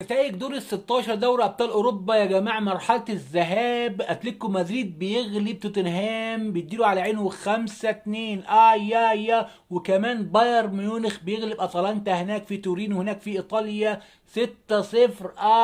نتائج دور ال 16 دوري ابطال اوروبا يا جماعه. مرحله الذهاب اتلتيكو مدريد بيغلب توتنهام بيديله على عينه 5-2. يا وكمان بايرن ميونخ بيغلب اتلانتا هناك في تورينو هناك في ايطاليا 6-0.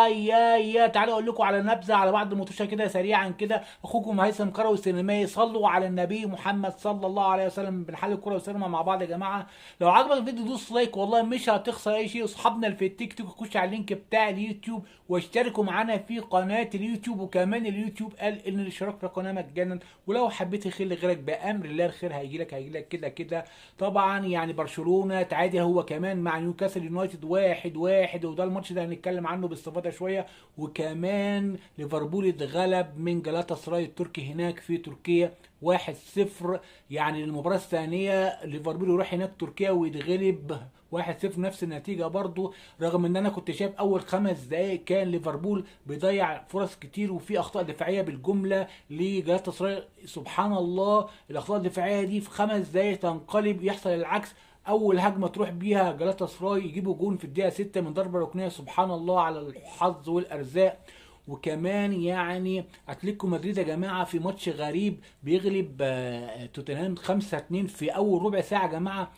يا تعالوا اقول لكم على نبذه على بعض الماتشات كده سريعا كده. اخوكم هيثم كروي السينمائي. صلوا على النبي محمد صلى الله عليه وسلم. بنحلل الكوره والسينما مع بعض يا جماعه. لو عجبك الفيديو دوس لايك والله مش هتخسر اي شيء. اصحابنا اللي في التيك توك خش على اللينك بتاع اليوتيوب واشتركوا معانا في قناه اليوتيوب. وكمان اليوتيوب قال ان الاشتراك في القناه مجانا. ولو حبيت الخير لغيرك بامر الله الخير هيجي لك كده كده. طبعا يعني برشلونه تعادل هو كمان مع نيوكاسل يونايتد 1-1 وده الماتش ده هنتكلم عنه باستفاضه شويه. وكمان ليفربول اتغلب من جلاتا سراي التركي هناك في تركيا 1-0. يعني المباراة الثانية ليفربول يروح هناك تركيا ويتغلب 1-0 نفس النتيجة برضو. رغم ان انا كنت شايف اول 5 دقايق كان ليفربول بيضيع فرص كتير وفي اخطاء دفاعية بالجملة لجلاتا سراي. سبحان الله الاخطاء الدفاعية دي في 5 دقايق تنقلب يحصل العكس. اول هجمه تروح بيها جلاتا سراي يجيبوا جون في الدقيقه 6 من ضربه ركنيه. سبحان الله على الحظ والارزاق. وكمان يعني اتلتيكو مدريد يا جماعه في ماتش غريب بيغلب توتنهام 5-2 في اول ربع ساعه يا جماعه.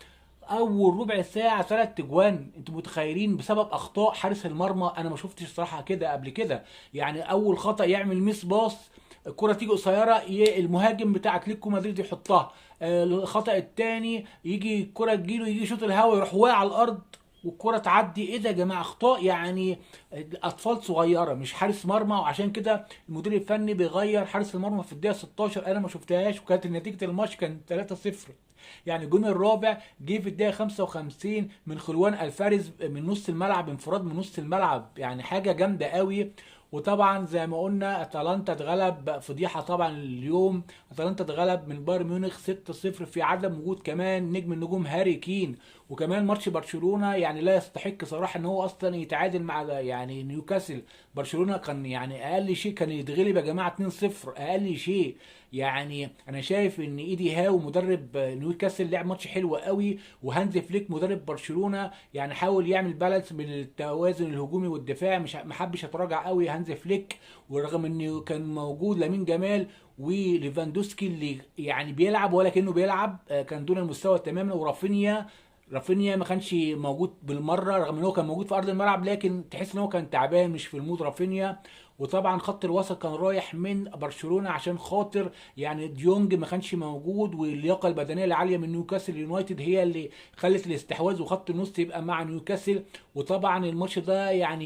اول ربع ساعه 3 اجوان. انتوا متخيلين بسبب اخطاء حارس المرمى؟ انا ما شفتش صراحه كده قبل كده. يعني اول خطا يعمل ميس باص الكرة تيجي قصيرة المهاجم بتاع اتلتيكو مدريد يحطها. الخطأ الثاني يجي الكرة تجيله يجي شوط الهوا يروح واقع على الارض والكرة تعدي. ايه ده يا جماعة؟ اخطاء يعني اطفال صغيرة مش حارس مرمى. وعشان كده المدير الفني بيغير حارس المرمى في الدقيقة 16. انا ما شفتهاش وكانت نتيجة الماتش كان 3-0. يعني الجون الرابع جه في الدقيقة 55 من خلوان الفارز من نص الملعب انفراد من نص الملعب. يعني حاجة جامدة قوي. وطبعا زي ما قلنا اتلانتا اتغلب فضيحه طبعا اليوم. اتلانتا اتغلب من بايرن ميونخ 6-0 في عدم وجود كمان نجم النجوم هاري كين. وكمان ماتش برشلونه يعني لا يستحق صراحه ان هو اصلا يتعادل مع يعني نيوكاسل. برشلونه كان يعني اقل شيء كان يتغلب يا جماعه 2-0 اقل شيء. يعني انا شايف ان ايدي هاو مدرب نيوكاسل لعب ماتش حلو قوي. وهانز فليك مدرب برشلونه يعني حاول يعمل بالانس بين التوازن الهجومي والدفاع. مش ما حبش يتراجع قوي هانز فليك. ورغم انه كان موجود لامين جمال وليفاندوسكي اللي يعني بيلعب ولكنه بيلعب كان دون المستوى تماما. رافينيا ما كانش موجود بالمره رغم ان هو كان موجود في ارض الملعب لكن تحس ان هو كان تعبان مش في المود رافينيا. وطبعا خط الوسط كان رايح من برشلونه عشان خاطر يعني ديونج ما كانش موجود. واللياقه البدنيه العاليه من نيوكاسل يونايتد هي اللي خلت الاستحواذ وخط النص يبقى مع نيوكاسل. وطبعا الماتش ده يعني